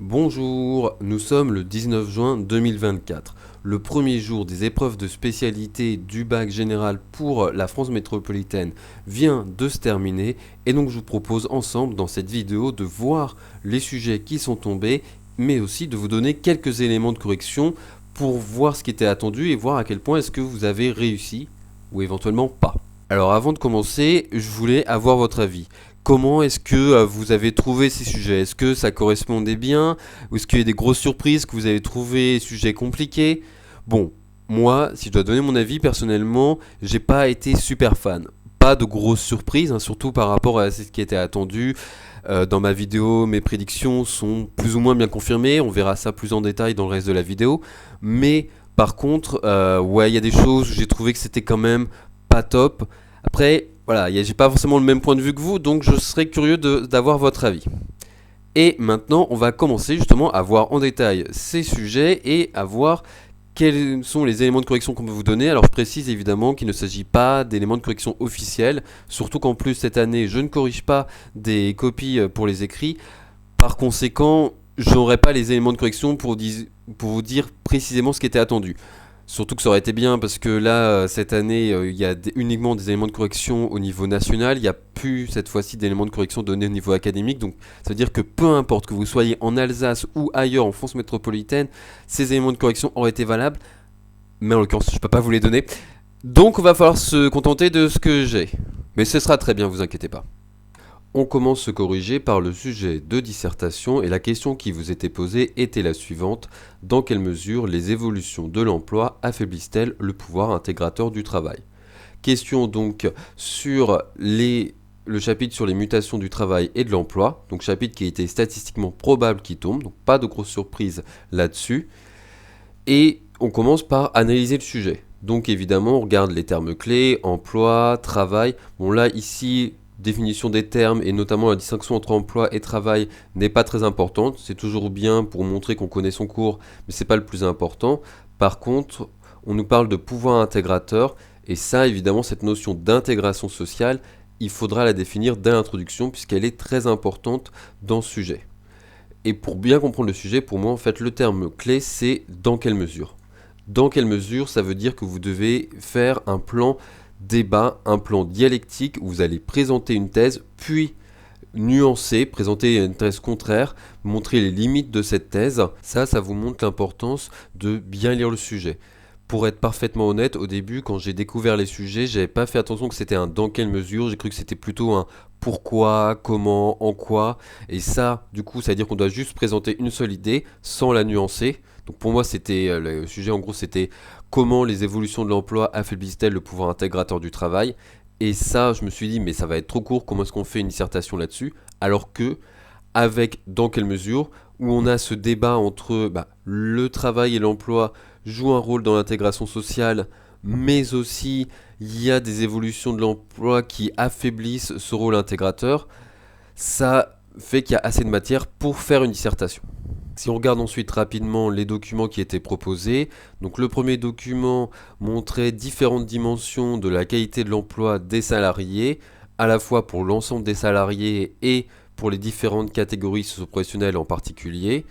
Bonjour, nous sommes le 19 juin 2024, le premier jour des épreuves de spécialité du bac général pour la France métropolitaine vient de se terminer et donc je vous propose ensemble dans cette vidéo de voir les sujets qui sont tombés mais aussi de vous donner quelques éléments de correction pour voir ce qui était attendu et voir à quel point est-ce que vous avez réussi ou éventuellement pas. Alors avant de commencer, je voulais avoir votre avis. Comment est-ce que vous avez trouvé ces sujets? Est-ce que ça correspondait bien? Ou est-ce qu'il y a des grosses surprises que vous avez trouvé sujets compliqués? Bon, moi, si je dois donner mon avis, personnellement, j'ai pas été super fan. Pas de grosses surprises, hein, surtout par rapport à ce qui était attendu. Dans ma vidéo, mes prédictions sont plus ou moins bien confirmées. On verra ça plus en détail dans le reste de la vidéo. Mais par contre, ouais, il y a des choses où j'ai trouvé que c'était quand même pas top. Après, voilà, j'ai pas forcément le même point de vue que vous, donc je serais curieux d'avoir votre avis. Et maintenant, on va commencer justement à voir en détail ces sujets et à voir quels sont les éléments de correction qu'on peut vous donner. Alors je précise évidemment qu'il ne s'agit pas d'éléments de correction officiels, surtout qu'en plus cette année, je ne corrige pas des copies pour les écrits. Par conséquent, je n'aurai pas les éléments de correction pour vous dire précisément ce qui était attendu. Surtout que ça aurait été bien parce que là, cette année, il y a uniquement des éléments de correction au niveau national. Il n'y a plus cette fois-ci d'éléments de correction donnés au niveau académique. Donc ça veut dire que peu importe que vous soyez en Alsace ou ailleurs en France métropolitaine, ces éléments de correction auraient été valables. Mais en l'occurrence, je ne peux pas vous les donner. Donc il va falloir se contenter de ce que j'ai. Mais ce sera très bien, vous inquiétez pas. On commence ce corriger par le sujet de dissertation et la question qui vous était posée était la suivante. Dans quelle mesure les évolutions de l'emploi affaiblissent-elles le pouvoir intégrateur du travail? Question donc sur le chapitre sur les mutations du travail et de l'emploi, donc chapitre qui était statistiquement probable qui tombe, donc pas de grosse surprise là-dessus. Et on commence par analyser le sujet. Donc évidemment, on regarde les termes clés, emploi, travail. Bon là, ici, définition des termes et notamment la distinction entre emploi et travail n'est pas très importante. C'est toujours bien pour montrer qu'on connaît son cours, mais c'est pas le plus important. Par contre, on nous parle de pouvoir intégrateur et ça, évidemment, cette notion d'intégration sociale, il faudra la définir dès l'introduction puisqu'elle est très importante dans ce sujet. Et pour bien comprendre le sujet, pour moi, en fait, le terme clé, c'est dans quelle mesure. Dans quelle mesure, ça veut dire que vous devez faire un plan débat, un plan dialectique où vous allez présenter une thèse, puis nuancer, présenter une thèse contraire, montrer les limites de cette thèse. Ça vous montre l'importance de bien lire le sujet. Pour être parfaitement honnête, au début, quand j'ai découvert les sujets, j'avais pas fait attention que c'était un dans quelle mesure, j'ai cru que c'était plutôt un pourquoi, comment, en quoi. Et ça, du coup, ça veut dire qu'on doit juste présenter une seule idée sans la nuancer. Donc pour moi, c'était le sujet, en gros, c'était comment les évolutions de l'emploi affaiblissent-elles le pouvoir intégrateur du travail. Et ça, je me suis dit, mais ça va être trop court, comment est-ce qu'on fait une dissertation là-dessus? Alors que, avec dans quelle mesure, où on a ce débat entre le travail et l'emploi jouent un rôle dans l'intégration sociale, mais aussi il y a des évolutions de l'emploi qui affaiblissent ce rôle intégrateur, ça fait qu'il y a assez de matière pour faire une dissertation. Si on regarde ensuite rapidement les documents qui étaient proposés, donc le premier document montrait différentes dimensions de la qualité de l'emploi des salariés, à la fois pour l'ensemble des salariés et pour les différentes catégories socio-professionnelles en particulier.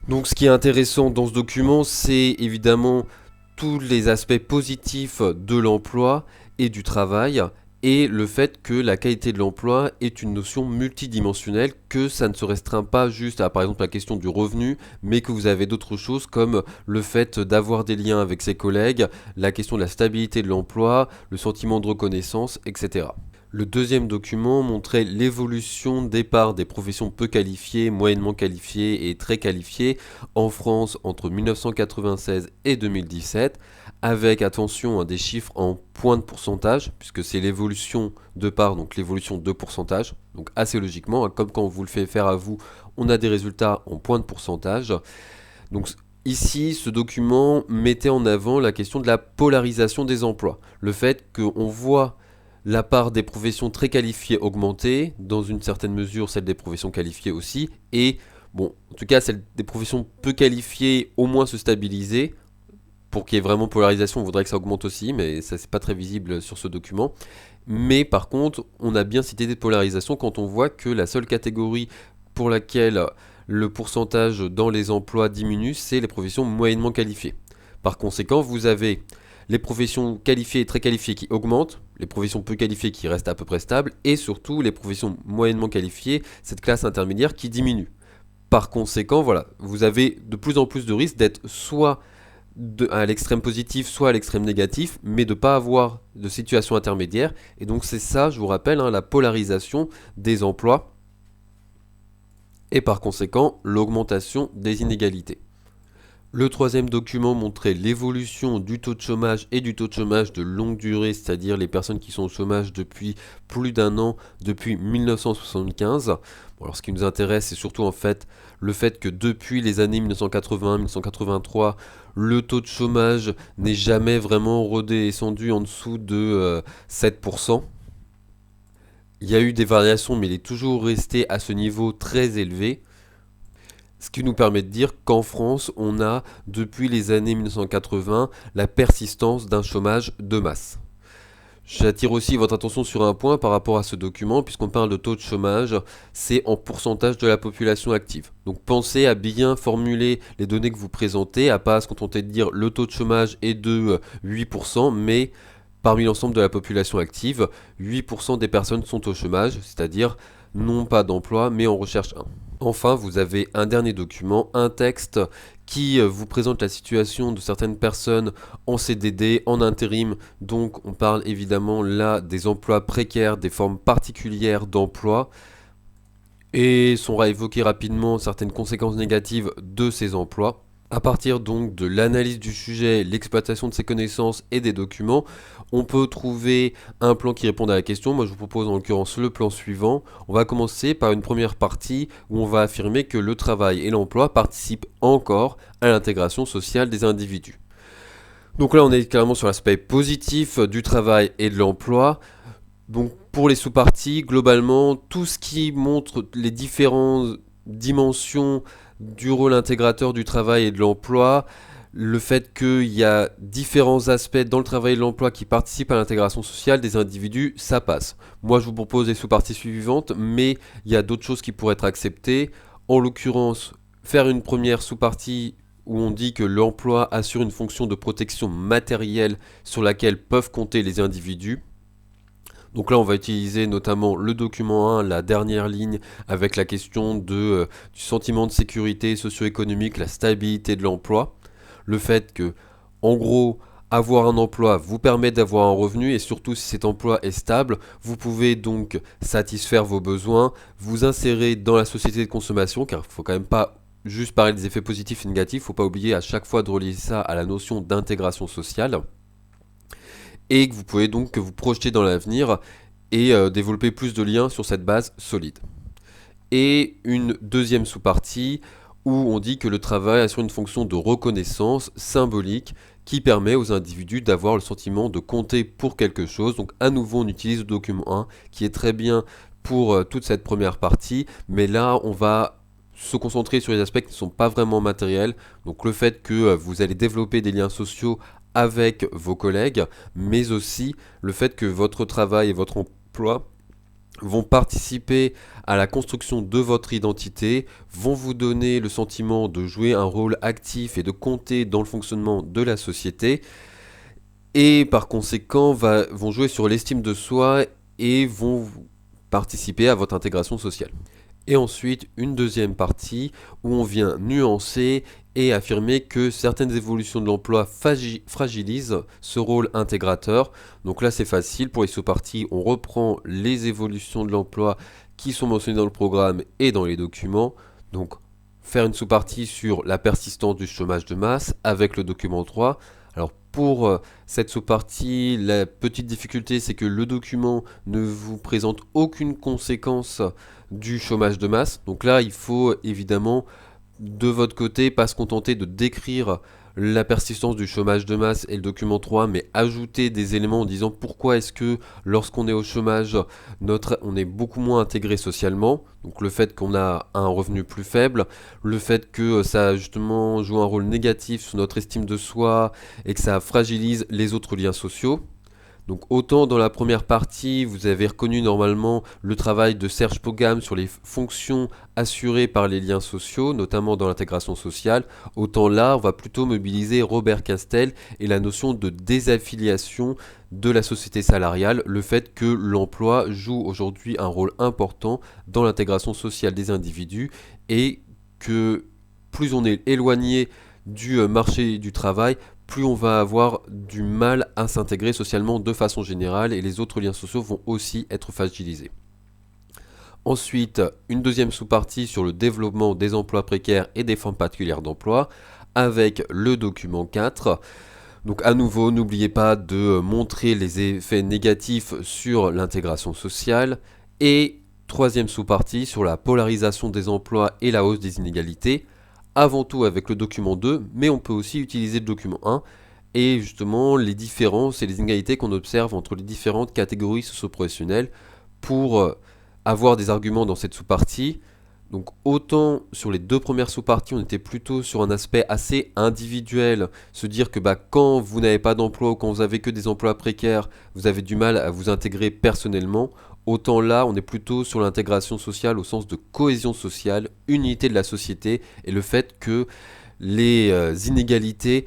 Donc ce qui est intéressant dans ce document, c'est évidemment tous les aspects positifs de l'emploi et du travail, et le fait que la qualité de l'emploi est une notion multidimensionnelle, que ça ne se restreint pas juste à par exemple la question du revenu, mais que vous avez d'autres choses comme le fait d'avoir des liens avec ses collègues, la question de la stabilité de l'emploi, le sentiment de reconnaissance, etc. Le deuxième document montrait l'évolution des parts des professions peu qualifiées, moyennement qualifiées et très qualifiées en France entre 1996 et 2017, avec attention à des chiffres en points de pourcentage, puisque c'est l'évolution de parts, donc l'évolution de pourcentage, donc assez logiquement, hein, comme quand on vous le fait faire à vous, on a des résultats en points de pourcentage. Donc ici, ce document mettait en avant la question de la polarisation des emplois, le fait qu'on voit la part des professions très qualifiées augmenter, dans une certaine mesure celle des professions qualifiées aussi, et bon, en tout cas celle des professions peu qualifiées au moins se stabiliser. Pour qu'il y ait vraiment polarisation, on voudrait que ça augmente aussi, mais ça c'est pas très visible sur ce document. Mais par contre, on a bien cité des polarisations quand on voit que la seule catégorie pour laquelle le pourcentage dans les emplois diminue, c'est les professions moyennement qualifiées. Par conséquent, vous avez les professions qualifiées et très qualifiées qui augmentent, les professions peu qualifiées qui restent à peu près stables, et surtout les professions moyennement qualifiées, cette classe intermédiaire qui diminue. Par conséquent, voilà, vous avez de plus en plus de risques d'être soit à l'extrême positif, soit à l'extrême négatif, mais de ne pas avoir de situation intermédiaire. Et donc c'est ça, je vous rappelle, la polarisation des emplois et par conséquent l'augmentation des inégalités. Le troisième document montrait l'évolution du taux de chômage et du taux de chômage de longue durée, c'est-à-dire les personnes qui sont au chômage depuis plus d'un an, depuis 1975. Bon, alors ce qui nous intéresse, c'est surtout en fait le fait que depuis les années 1980-1983, le taux de chômage n'est jamais vraiment redescendu en dessous de 7%. Il y a eu des variations, mais il est toujours resté à ce niveau très élevé. Ce qui nous permet de dire qu'en France, on a, depuis les années 1980, la persistance d'un chômage de masse. J'attire aussi votre attention sur un point par rapport à ce document, puisqu'on parle de taux de chômage, c'est en pourcentage de la population active. Donc pensez à bien formuler les données que vous présentez, à pas se contenter de dire le taux de chômage est de 8%, mais parmi l'ensemble de la population active, 8% des personnes sont au chômage, c'est-à-dire non pas d'emploi, mais en recherche 1. Enfin, vous avez un dernier document, un texte qui vous présente la situation de certaines personnes en CDD, en intérim. Donc on parle évidemment là des emplois précaires, des formes particulières d'emploi. Et sont évoquées rapidement certaines conséquences négatives de ces emplois. À partir donc de l'analyse du sujet, l'exploitation de ses connaissances et des documents, on peut trouver un plan qui réponde à la question. Moi je vous propose en l'occurrence le plan suivant. On va commencer par une première partie où on va affirmer que le travail et l'emploi participent encore à l'intégration sociale des individus. Donc là on est clairement sur l'aspect positif du travail et de l'emploi. Donc pour les sous-parties, globalement, tout ce qui montre les différentes dimensions du rôle intégrateur du travail et de l'emploi, le fait qu'il y a différents aspects dans le travail et l'emploi qui participent à l'intégration sociale des individus, ça passe. Moi je vous propose les sous-parties suivantes, mais il y a d'autres choses qui pourraient être acceptées. En l'occurrence, faire une première sous-partie où on dit que l'emploi assure une fonction de protection matérielle sur laquelle peuvent compter les individus. Donc là, on va utiliser notamment le document 1, la dernière ligne, avec la question du sentiment de sécurité socio-économique, la stabilité de l'emploi. Le fait que, en gros, avoir un emploi vous permet d'avoir un revenu et surtout si cet emploi est stable, vous pouvez donc satisfaire vos besoins, vous insérer dans la société de consommation, car il ne faut quand même pas juste parler des effets positifs et négatifs, il ne faut pas oublier à chaque fois de relier ça à la notion d'intégration sociale. Et que vous pouvez donc vous projeter dans l'avenir et développer plus de liens sur cette base solide. Et une deuxième sous-partie où on dit que le travail assure une fonction de reconnaissance symbolique qui permet aux individus d'avoir le sentiment de compter pour quelque chose. Donc à nouveau on utilise le document 1 qui est très bien pour toute cette première partie, mais là on va se concentrer sur les aspects qui ne sont pas vraiment matériels. Donc le fait que vous allez développer des liens sociaux avec vos collègues, mais aussi le fait que votre travail et votre emploi vont participer à la construction de votre identité, vont vous donner le sentiment de jouer un rôle actif et de compter dans le fonctionnement de la société, et par conséquent vont jouer sur l'estime de soi et vont participer à votre intégration sociale. Et ensuite, une deuxième partie où on vient nuancer et affirmer que certaines évolutions de l'emploi fragilisent ce rôle intégrateur. Donc là, c'est facile. Pour les sous-parties, on reprend les évolutions de l'emploi qui sont mentionnées dans le programme et dans les documents. Donc, faire une sous-partie sur la persistance du chômage de masse avec le document 3. Alors, pour cette sous-partie, la petite difficulté, c'est que le document ne vous présente aucune conséquence du chômage de masse. Donc là, il faut évidemment, de votre côté, pas se contenter de décrire la persistance du chômage de masse et le document 3, mais ajouter des éléments en disant pourquoi est-ce que lorsqu'on est au chômage, on est beaucoup moins intégré socialement. Donc le fait qu'on a un revenu plus faible, le fait que ça justement joue un rôle négatif sur notre estime de soi et que ça fragilise les autres liens sociaux. Donc autant dans la première partie, vous avez reconnu normalement le travail de Serge Pogam sur les fonctions assurées par les liens sociaux, notamment dans l'intégration sociale, autant là, on va plutôt mobiliser Robert Castel et la notion de désaffiliation de la société salariale, le fait que l'emploi joue aujourd'hui un rôle important dans l'intégration sociale des individus et que plus on est éloigné du marché du travail, plus on va avoir du mal à s'intégrer socialement de façon générale et les autres liens sociaux vont aussi être fragilisés. Ensuite, une deuxième sous-partie sur le développement des emplois précaires et des formes particulières d'emploi avec le document 4. Donc à nouveau, n'oubliez pas de montrer les effets négatifs sur l'intégration sociale. Et troisième sous-partie sur la polarisation des emplois et la hausse des inégalités. Avant tout avec le document 2, mais on peut aussi utiliser le document 1 et justement les différences et les inégalités qu'on observe entre les différentes catégories socio-professionnelles pour avoir des arguments dans cette sous-partie. Donc autant sur les deux premières sous-parties, on était plutôt sur un aspect assez individuel, se dire que quand vous n'avez pas d'emploi ou quand vous avez que des emplois précaires, vous avez du mal à vous intégrer personnellement. Autant là, on est plutôt sur l'intégration sociale au sens de cohésion sociale, unité de la société et le fait que les inégalités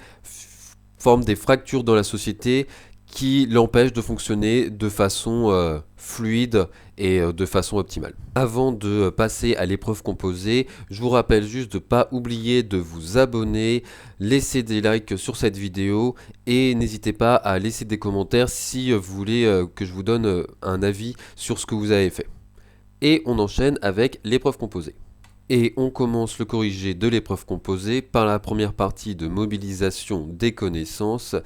forment des fractures dans la société qui l'empêchent de fonctionner de façon fluide et de façon optimale. Avant de passer à l'épreuve composée, je vous rappelle juste de ne pas oublier de vous abonner, laisser des likes sur cette vidéo et n'hésitez pas à laisser des commentaires si vous voulez que je vous donne un avis sur ce que vous avez fait. Et on enchaîne avec l'épreuve composée. Et on commence le corrigé de l'épreuve composée par la première partie de mobilisation des connaissances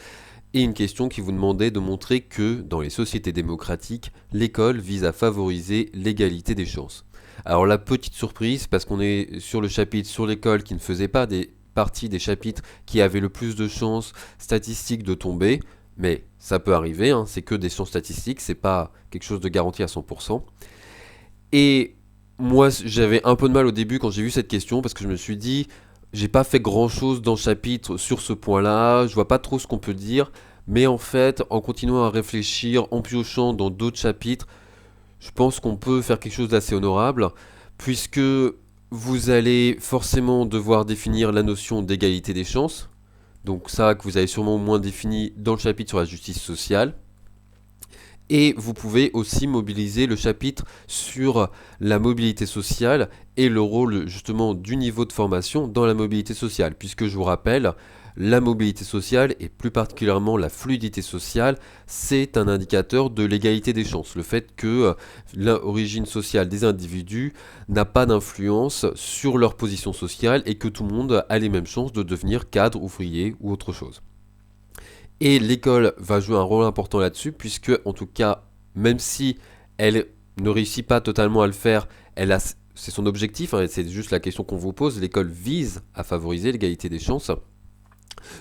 et une question qui vous demandait de montrer que, dans les sociétés démocratiques, l'école vise à favoriser l'égalité des chances. Alors la petite surprise, parce qu'on est sur le chapitre sur l'école qui ne faisait pas partie des chapitres qui avaient le plus de chances statistiques de tomber, mais ça peut arriver, c'est que des chances statistiques, c'est pas quelque chose de garanti à 100%. Et moi j'avais un peu de mal au début quand j'ai vu cette question, parce que je me suis dit, j'ai pas fait grand chose dans le chapitre sur ce point-là, je vois pas trop ce qu'on peut dire, mais en fait, en continuant à réfléchir, en piochant dans d'autres chapitres, je pense qu'on peut faire quelque chose d'assez honorable, puisque vous allez forcément devoir définir la notion d'égalité des chances, donc ça que vous avez sûrement au moins défini dans le chapitre sur la justice sociale. Et vous pouvez aussi mobiliser le chapitre sur la mobilité sociale et le rôle justement du niveau de formation dans la mobilité sociale. Puisque je vous rappelle, la mobilité sociale et plus particulièrement la fluidité sociale, c'est un indicateur de l'égalité des chances. Le fait que l'origine sociale des individus n'a pas d'influence sur leur position sociale et que tout le monde a les mêmes chances de devenir cadre, ouvrier ou autre chose. Et l'école va jouer un rôle important là-dessus, puisque, en tout cas, même si elle ne réussit pas totalement à le faire, c'est son objectif, c'est juste la question qu'on vous pose, l'école vise à favoriser l'égalité des chances.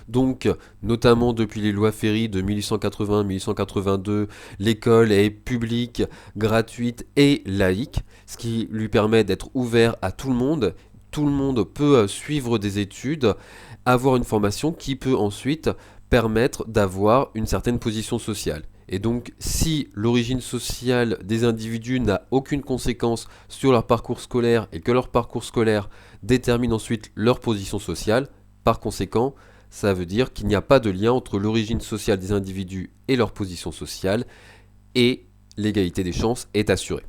Donc, notamment depuis les lois Ferry de 1880-1882, l'école est publique, gratuite et laïque, ce qui lui permet d'être ouvert à tout le monde. Tout le monde peut suivre des études, avoir une formation qui peut ensuite permettre d'avoir une certaine position sociale. Et donc, si l'origine sociale des individus n'a aucune conséquence sur leur parcours scolaire et que leur parcours scolaire détermine ensuite leur position sociale, par conséquent, ça veut dire qu'il n'y a pas de lien entre l'origine sociale des individus et leur position sociale, et l'égalité des chances est assurée.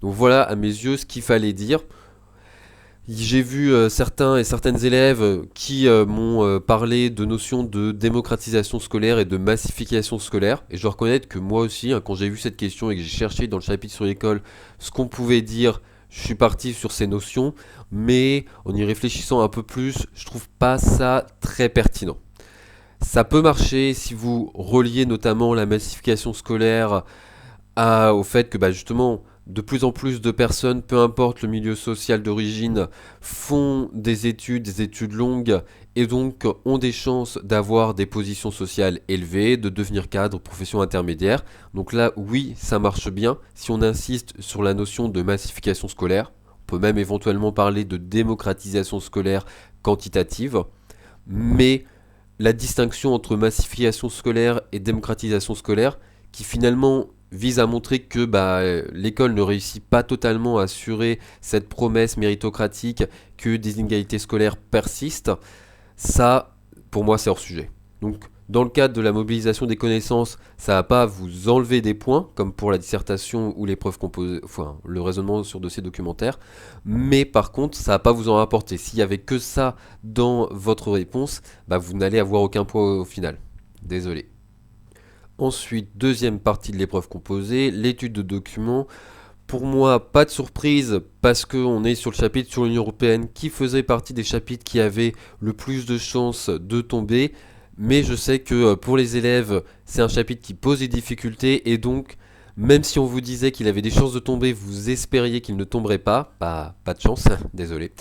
Donc voilà, à mes yeux, ce qu'il fallait dire. J'ai vu certains et certaines élèves qui m'ont parlé de notions de démocratisation scolaire et de massification scolaire. Et je dois reconnaître que moi aussi, quand j'ai vu cette question et que j'ai cherché dans le chapitre sur l'école ce qu'on pouvait dire, je suis parti sur ces notions. Mais en y réfléchissant un peu plus, je trouve pas ça très pertinent. Ça peut marcher si vous reliez notamment la massification scolaire au fait que justement, de plus en plus de personnes, peu importe le milieu social d'origine, font des études longues et donc ont des chances d'avoir des positions sociales élevées, de devenir cadre, profession intermédiaire. Donc là, oui, ça marche bien. Si on insiste sur la notion de massification scolaire, on peut même éventuellement parler de démocratisation scolaire quantitative, mais la distinction entre massification scolaire et démocratisation scolaire, qui finalement vise à montrer que l'école ne réussit pas totalement à assurer cette promesse méritocratique, que des inégalités scolaires persistent, ça, pour moi, c'est hors sujet. Donc, dans le cadre de la mobilisation des connaissances, ça va pas vous enlever des points, comme pour la dissertation ou l'épreuve composée, enfin, le raisonnement sur dossier documentaire, mais par contre, ça va pas vous en rapporter. S'il y avait que ça dans votre réponse, vous n'allez avoir aucun point au final. Désolé. Ensuite, deuxième partie de l'épreuve composée, l'étude de documents. Pour moi, pas de surprise, parce qu'on est sur le chapitre sur l'Union Européenne, qui faisait partie des chapitres qui avaient le plus de chances de tomber. Mais je sais que pour les élèves, c'est un chapitre qui pose des difficultés, et donc, même si on vous disait qu'il avait des chances de tomber, vous espériez qu'il ne tomberait pas. Pas de chance, désolé.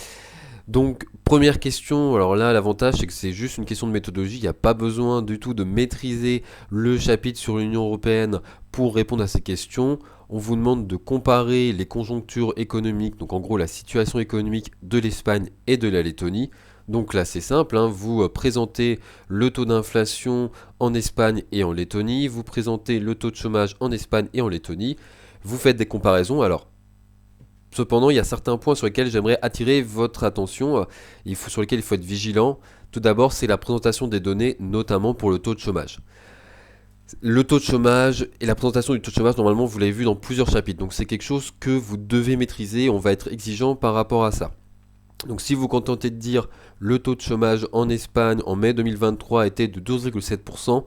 Donc, première question, alors là, l'avantage, c'est que c'est juste une question de méthodologie. Il n'y a pas besoin du tout de maîtriser le chapitre sur l'Union Européenne pour répondre à ces questions. On vous demande de comparer les conjonctures économiques, donc en gros la situation économique de l'Espagne et de la Lettonie. Donc là, c'est simple, vous présentez le taux d'inflation en Espagne et en Lettonie, vous présentez le taux de chômage en Espagne et en Lettonie, vous faites des comparaisons. Alors, cependant, il y a certains points sur lesquels j'aimerais attirer votre attention, sur lesquels il faut être vigilant. Tout d'abord, c'est la présentation des données, notamment pour le taux de chômage. Le taux de chômage et la présentation du taux de chômage, normalement, vous l'avez vu dans plusieurs chapitres. Donc, c'est quelque chose que vous devez maîtriser. On va être exigeant par rapport à ça. Donc, si vous vous contentez de dire le taux de chômage en Espagne en mai 2023 était de 12,7%,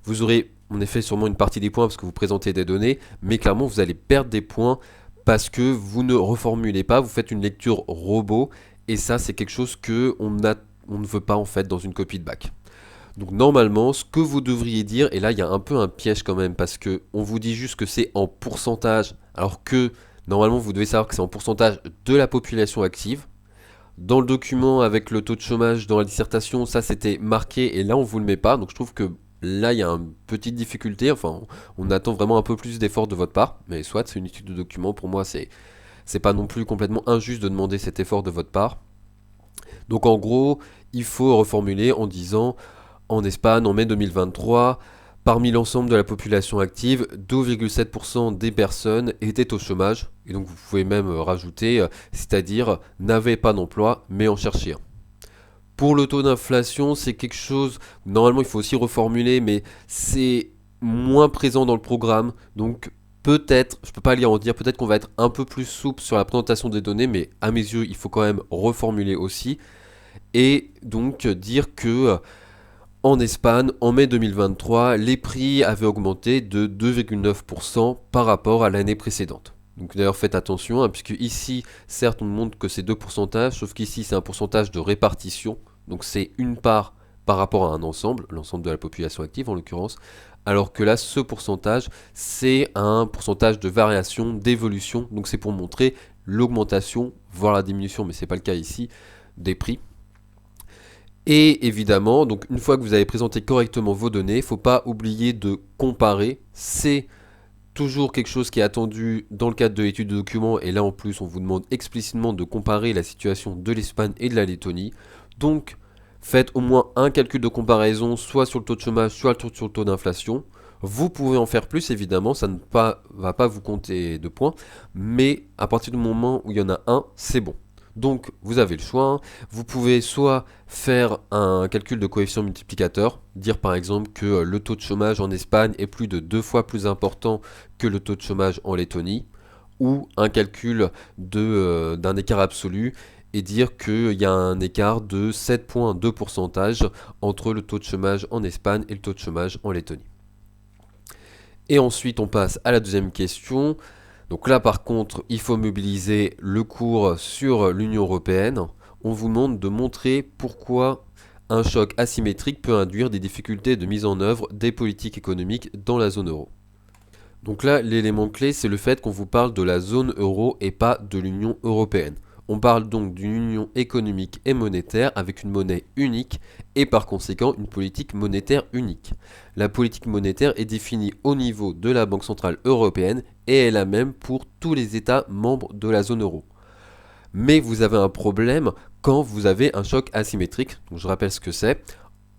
vous aurez en effet sûrement une partie des points parce que vous présentez des données, mais clairement, vous allez perdre des points parce que vous ne reformulez pas, vous faites une lecture robot, et ça, c'est quelque chose que on ne veut pas en fait dans une copie de bac. Donc normalement, ce que vous devriez dire, et là il y a un peu un piège quand même, parce que on vous dit juste que c'est en pourcentage, alors que normalement vous devez savoir que c'est en pourcentage de la population active. Dans le document avec le taux de chômage dans la dissertation, ça c'était marqué, et là on vous le met pas, donc je trouve que là il y a une petite difficulté, enfin on attend vraiment un peu plus d'efforts de votre part, mais soit c'est une étude de document, pour moi c'est pas non plus complètement injuste de demander cet effort de votre part. Donc en gros, il faut reformuler en disant en Espagne en mai 2023, parmi l'ensemble de la population active, 2,7% des personnes étaient au chômage, et donc vous pouvez même rajouter, c'est-à-dire n'avaient pas d'emploi mais en cherchaient un. Pour le taux d'inflation, c'est quelque chose, normalement il faut aussi reformuler, mais c'est moins présent dans le programme, donc peut-être, je peux pas lire en dire, peut-être qu'on va être un peu plus souple sur la présentation des données, mais à mes yeux, il faut quand même reformuler aussi, et donc dire que en Espagne, en mai 2023, les prix avaient augmenté de 2,9% par rapport à l'année précédente. Donc d'ailleurs faites attention, puisque ici, certes on montre que c'est deux pourcentages, sauf qu'ici c'est un pourcentage de répartition, donc c'est une part par rapport à un ensemble, l'ensemble de la population active en l'occurrence, alors que là ce pourcentage c'est un pourcentage de variation, d'évolution, donc c'est pour montrer l'augmentation, voire la diminution, mais c'est pas le cas ici, des prix. Et évidemment, donc une fois que vous avez présenté correctement vos données, il ne faut pas oublier de comparer, c'est toujours quelque chose qui est attendu dans le cadre de l'étude de documents, et là en plus on vous demande explicitement de comparer la situation de l'Espagne et de la Lettonie. Donc faites au moins un calcul de comparaison, soit sur le taux de chômage, soit sur le taux d'inflation. Vous pouvez en faire plus évidemment, ça ne va pas vous compter de points, mais à partir du moment où il y en a un, c'est bon. Donc vous avez le choix, vous pouvez soit faire un calcul de coefficient multiplicateur, dire par exemple que le taux de chômage en Espagne est plus de 2 fois plus important que le taux de chômage en Lettonie, ou un calcul d'un écart absolu et dire qu'il y a un écart de 7 points de pourcentage entre le taux de chômage en Espagne et le taux de chômage en Lettonie. Et ensuite on passe à la deuxième question. Donc là par contre, il faut mobiliser le cours sur l'Union Européenne. On vous demande de montrer pourquoi un choc asymétrique peut induire des difficultés de mise en œuvre des politiques économiques dans la zone euro. Donc là, l'élément clé, c'est le fait qu'on vous parle de la zone euro et pas de l'Union Européenne. On parle donc d'une union économique et monétaire avec une monnaie unique et par conséquent une politique monétaire unique. La politique monétaire est définie au niveau de la Banque Centrale Européenne et est la même pour tous les États membres de la zone euro. Mais vous avez un problème quand vous avez un choc asymétrique. Donc je rappelle ce que c'est.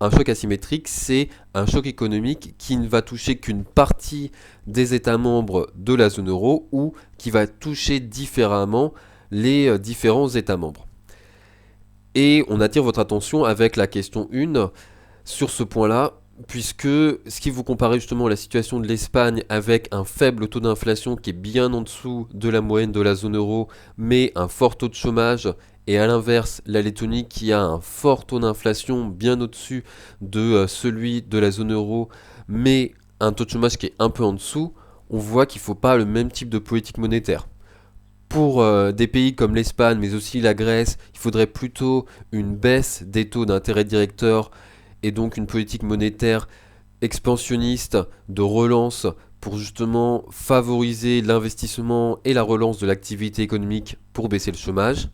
Un choc asymétrique, c'est un choc économique qui ne va toucher qu'une partie des États membres de la zone euro ou qui va toucher différemment les différents États membres. Et on attire votre attention avec la question 1 sur ce point-là, puisque ce qui vous compare justement la situation de l'Espagne avec un faible taux d'inflation qui est bien en dessous de la moyenne de la zone euro, mais un fort taux de chômage, et à l'inverse, la Lettonie qui a un fort taux d'inflation bien au-dessus de celui de la zone euro, mais un taux de chômage qui est un peu en dessous, on voit qu'il ne faut pas le même type de politique monétaire. Pour des pays comme l'Espagne, mais aussi la Grèce, il faudrait plutôt une baisse des taux d'intérêt directeur et donc une politique monétaire expansionniste de relance pour justement favoriser l'investissement et la relance de l'activité économique pour baisser le chômage.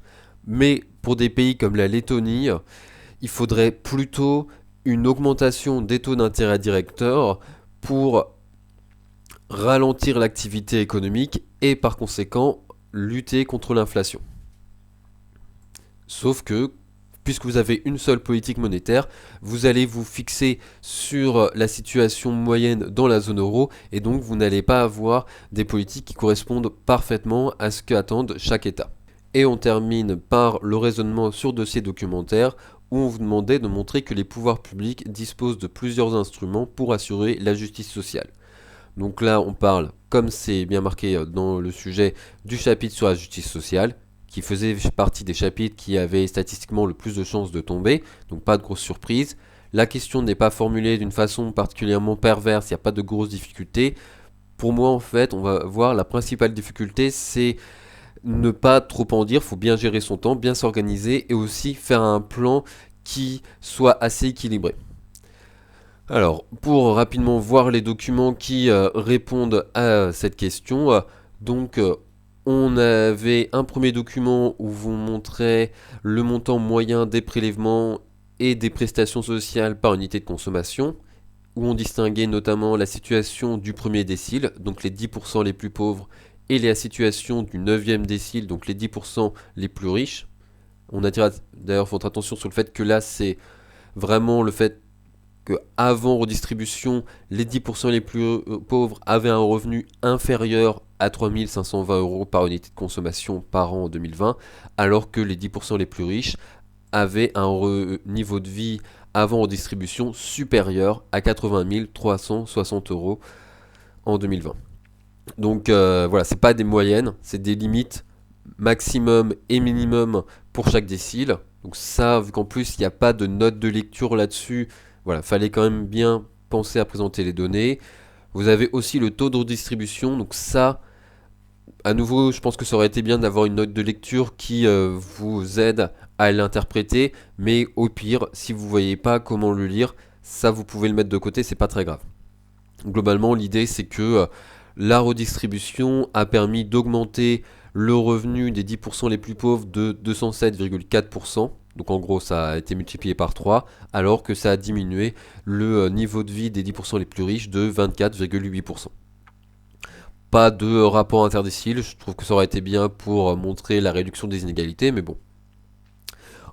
Mais pour des pays comme la Lettonie, il faudrait plutôt une augmentation des taux d'intérêt directeur pour ralentir l'activité économique et par conséquent lutter contre l'inflation. Sauf que, puisque vous avez une seule politique monétaire, vous allez vous fixer sur la situation moyenne dans la zone euro et donc vous n'allez pas avoir des politiques qui correspondent parfaitement à ce qu'attendent chaque État. Et on termine par le raisonnement sur dossier documentaire où on vous demandait de montrer que les pouvoirs publics disposent de plusieurs instruments pour assurer la justice sociale. Donc là, on parle, comme c'est bien marqué dans le sujet, du chapitre sur la justice sociale, qui faisait partie des chapitres qui avaient statistiquement le plus de chances de tomber, donc pas de grosse surprise. La question n'est pas formulée d'une façon particulièrement perverse, il n'y a pas de grosses difficultés. Pour moi, en fait, on va voir la principale difficulté, c'est ne pas trop en dire, il faut bien gérer son temps, bien s'organiser et aussi faire un plan qui soit assez équilibré. Alors, pour rapidement voir les documents qui répondent à cette question, on avait un premier document où vous montrait le montant moyen des prélèvements et des prestations sociales par unité de consommation, où on distinguait notamment la situation du premier décile, donc les 10% les plus pauvres, et la situation du 9e décile, donc les 10% les plus riches. On attire d'ailleurs votre attention sur le fait que là, c'est vraiment le fait qu'avant redistribution, les 10% les plus pauvres avaient un revenu inférieur à 3 520 € par unité de consommation par an en 2020, alors que les 10% les plus riches avaient un niveau de vie avant redistribution supérieur à 80 360 € en 2020. Donc voilà, c'est pas des moyennes, c'est des limites maximum et minimum pour chaque décile. Donc ça, vu qu'en plus il n'y a pas de note de lecture là-dessus, voilà, fallait quand même bien penser à présenter les données. Vous avez aussi le taux de redistribution, donc ça, à nouveau, je pense que ça aurait été bien d'avoir une note de lecture qui vous aide à l'interpréter, mais au pire, si vous ne voyez pas comment le lire, ça vous pouvez le mettre de côté, c'est pas très grave. Globalement, l'idée c'est que la redistribution a permis d'augmenter le revenu des 10% les plus pauvres de 207,4%. Donc en gros, ça a été multiplié par 3, alors que ça a diminué le niveau de vie des 10% les plus riches de 24,8%. Pas de rapport interdécile, je trouve que ça aurait été bien pour montrer la réduction des inégalités, mais bon.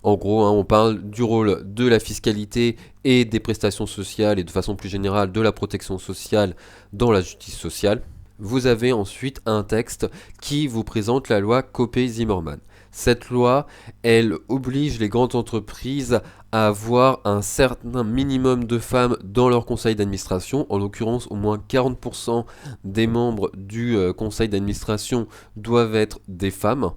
En gros, on parle du rôle de la fiscalité et des prestations sociales et de façon plus générale de la protection sociale dans la justice sociale. Vous avez ensuite un texte qui vous présente la loi Copé-Zimmermann. Cette loi, elle oblige les grandes entreprises à avoir un certain minimum de femmes dans leur conseil d'administration. En l'occurrence, au moins 40% des membres du conseil d'administration doivent être des femmes.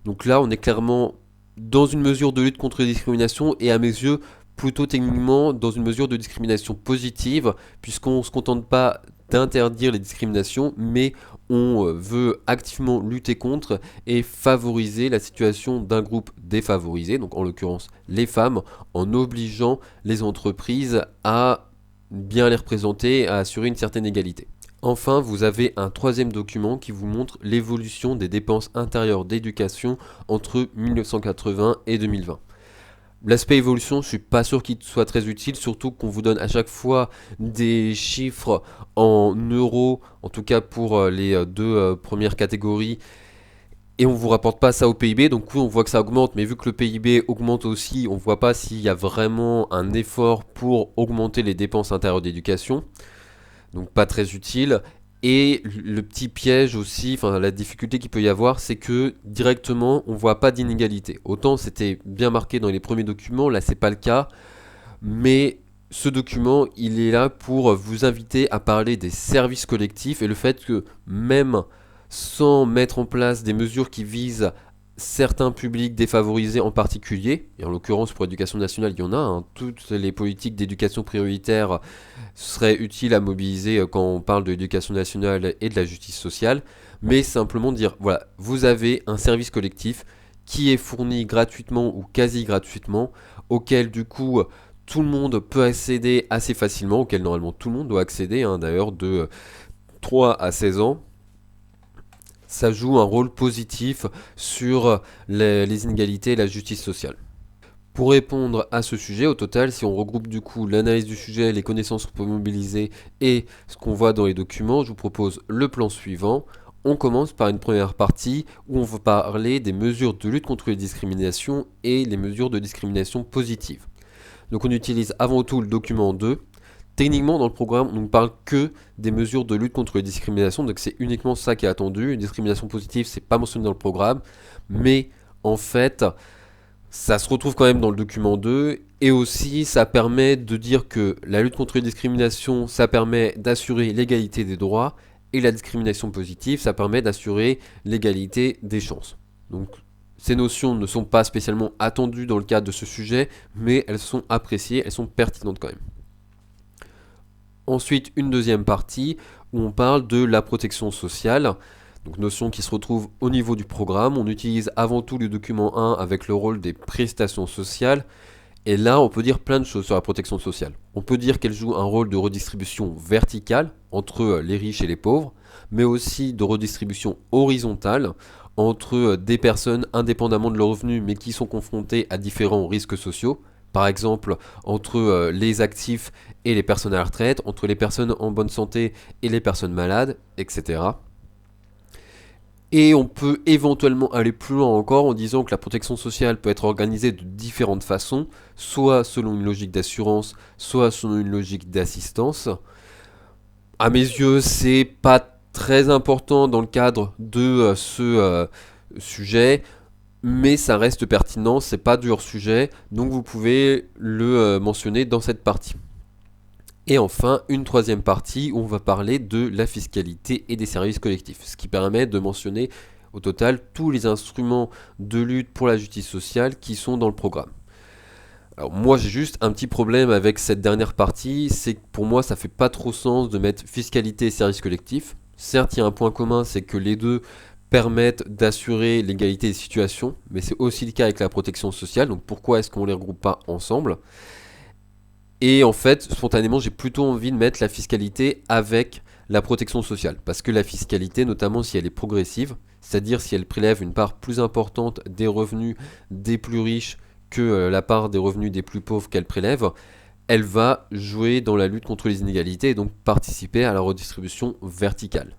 Donc là, on est clairement dans une mesure de lutte contre les discriminations et à mes yeux, plutôt techniquement dans une mesure de discrimination positive, puisqu'on ne se contente pas d'interdire les discriminations, mais on veut activement lutter contre et favoriser la situation d'un groupe défavorisé, donc en l'occurrence les femmes, en obligeant les entreprises à bien les représenter, à assurer une certaine égalité. Enfin, vous avez un troisième document qui vous montre l'évolution des dépenses intérieures d'éducation entre 1980 et 2020. L'aspect évolution, je ne suis pas sûr qu'il soit très utile, surtout qu'on vous donne à chaque fois des chiffres en euros, en tout cas pour les deux premières catégories, Et on vous rapporte pas ça au PIB, donc oui, on voit que ça augmente, mais vu que le PIB augmente aussi, on voit pas s'il y a vraiment un effort pour augmenter les dépenses intérieures d'éducation, donc pas très utile. Et le petit piège aussi, enfin la difficulté qu'il peut y avoir, c'est que directement, on voit pas d'inégalité. Autant c'était bien marqué dans les premiers documents, là c'est pas le cas, mais ce document, il est là pour vous inviter à parler des services collectifs et le fait que même sans mettre en place des mesures qui visent certains publics défavorisés en particulier, et en l'occurrence pour l'éducation nationale, il y en a, hein, toutes les politiques d'éducation prioritaire seraient utiles à mobiliser quand on parle de l'éducation nationale et de la justice sociale, mais simplement dire, voilà, vous avez un service collectif qui est fourni gratuitement ou quasi gratuitement, auquel du coup tout le monde peut accéder assez facilement, auquel normalement tout le monde doit accéder, hein, d'ailleurs de 3 à 16 ans. Ça joue un rôle positif sur les inégalités et la justice sociale. Pour répondre à ce sujet, au total, si on regroupe du coup l'analyse du sujet, les connaissances qu'on peut mobiliser et ce qu'on voit dans les documents, je vous propose le plan suivant. On commence par une première partie où on va parler des mesures de lutte contre les discriminations et les mesures de discrimination positive. Donc on utilise avant tout le document 2. Techniquement, dans le programme, on ne parle que des mesures de lutte contre les discriminations, donc c'est uniquement ça qui est attendu. Une discrimination positive, c'est pas mentionné dans le programme, mais en fait, ça se retrouve quand même dans le document 2, et aussi ça permet de dire que la lutte contre les discriminations, ça permet d'assurer l'égalité des droits, et la discrimination positive, ça permet d'assurer l'égalité des chances. Donc ces notions ne sont pas spécialement attendues dans le cadre de ce sujet, mais elles sont appréciées, elles sont pertinentes quand même. Ensuite, une deuxième partie où on parle de la protection sociale, donc notion qui se retrouve au niveau du programme. On utilise avant tout le document 1 avec le rôle des prestations sociales. Et là, on peut dire plein de choses sur la protection sociale. On peut dire qu'elle joue un rôle de redistribution verticale entre les riches et les pauvres, mais aussi de redistribution horizontale entre des personnes indépendamment de leurs revenus, mais qui sont confrontées à différents risques sociaux. Par exemple, entre les actifs et les personnes à la retraite, entre les personnes en bonne santé et les personnes malades, etc. Et on peut éventuellement aller plus loin encore en disant que la protection sociale peut être organisée de différentes façons, soit selon une logique d'assurance, soit selon une logique d'assistance. À mes yeux, c'est pas très important dans le cadre de ce sujet, mais ça reste pertinent, c'est pas du hors-sujet, donc vous pouvez le mentionner dans cette partie. Et enfin, une troisième partie où on va parler de la fiscalité et des services collectifs, ce qui permet de mentionner au total tous les instruments de lutte pour la justice sociale qui sont dans le programme. Alors moi j'ai juste un petit problème avec cette dernière partie, c'est que pour moi ça fait pas trop sens de mettre fiscalité et services collectifs. Certes il y a un point commun, c'est que les deux permettent d'assurer l'égalité des situations, mais c'est aussi le cas avec la protection sociale, donc pourquoi est-ce qu'on les regroupe pas ensemble ? Et en fait, spontanément, j'ai plutôt envie de mettre la fiscalité avec la protection sociale. Parce que la fiscalité, notamment si elle est progressive, c'est-à-dire si elle prélève une part plus importante des revenus des plus riches que la part des revenus des plus pauvres qu'elle prélève, elle va jouer dans la lutte contre les inégalités et donc participer à la redistribution verticale.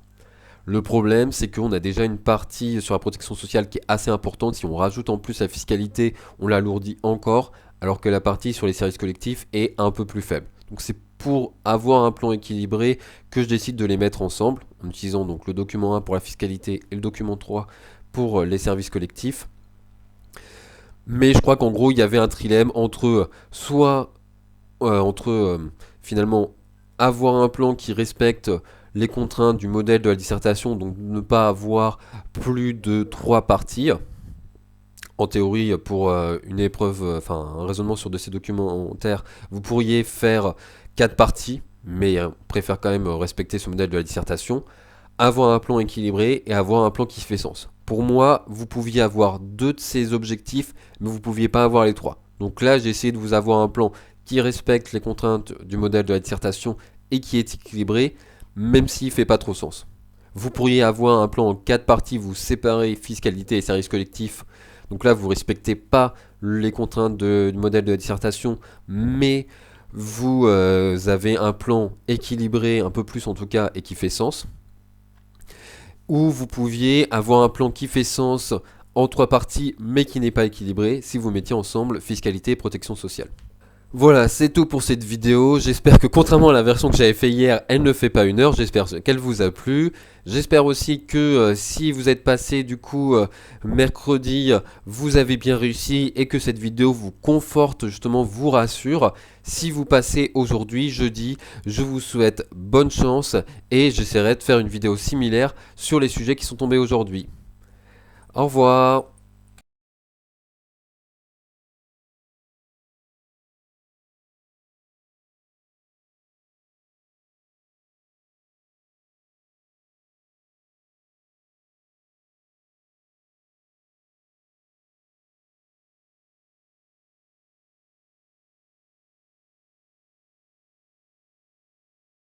Le problème, c'est qu'on a déjà une partie sur la protection sociale qui est assez importante. Si on rajoute en plus la fiscalité, on l'alourdit encore, alors que la partie sur les services collectifs est un peu plus faible. Donc c'est pour avoir un plan équilibré que je décide de les mettre ensemble, en utilisant donc le document 1 pour la fiscalité et le document 3 pour les services collectifs. Mais je crois qu'en gros, il y avait un trilemme entre finalement avoir un plan qui respecte les contraintes du modèle de la dissertation, donc ne pas avoir plus de 3 parties. En théorie, pour une épreuve, un raisonnement sur de ces documentaires, vous pourriez faire 4 parties, mais on préfère quand même respecter ce modèle de la dissertation, avoir un plan équilibré et avoir un plan qui fait sens. Pour moi, vous pouviez avoir 2 de ces objectifs, mais vous ne pouviez pas avoir les 3. Donc là, j'ai essayé de vous avoir un plan qui respecte les contraintes du modèle de la dissertation et qui est équilibré, même s'il ne fait pas trop sens. Vous pourriez avoir un plan en 4 parties, vous séparez fiscalité et services collectifs. Donc là, vous ne respectez pas les contraintes du modèle de la dissertation, mais vous avez un plan équilibré, un peu plus en tout cas, et qui fait sens. Ou vous pouviez avoir un plan qui fait sens en 3 parties mais qui n'est pas équilibré si vous mettiez ensemble fiscalité et protection sociale. Voilà, c'est tout pour cette vidéo. J'espère que contrairement à la version que j'avais fait hier, elle ne fait pas 1 heure. J'espère qu'elle vous a plu. J'espère aussi que si vous êtes passé du coup mercredi, vous avez bien réussi et que cette vidéo vous conforte, justement vous rassure. Si vous passez aujourd'hui, jeudi, je vous souhaite bonne chance et j'essaierai de faire une vidéo similaire sur les sujets qui sont tombés aujourd'hui. Au revoir.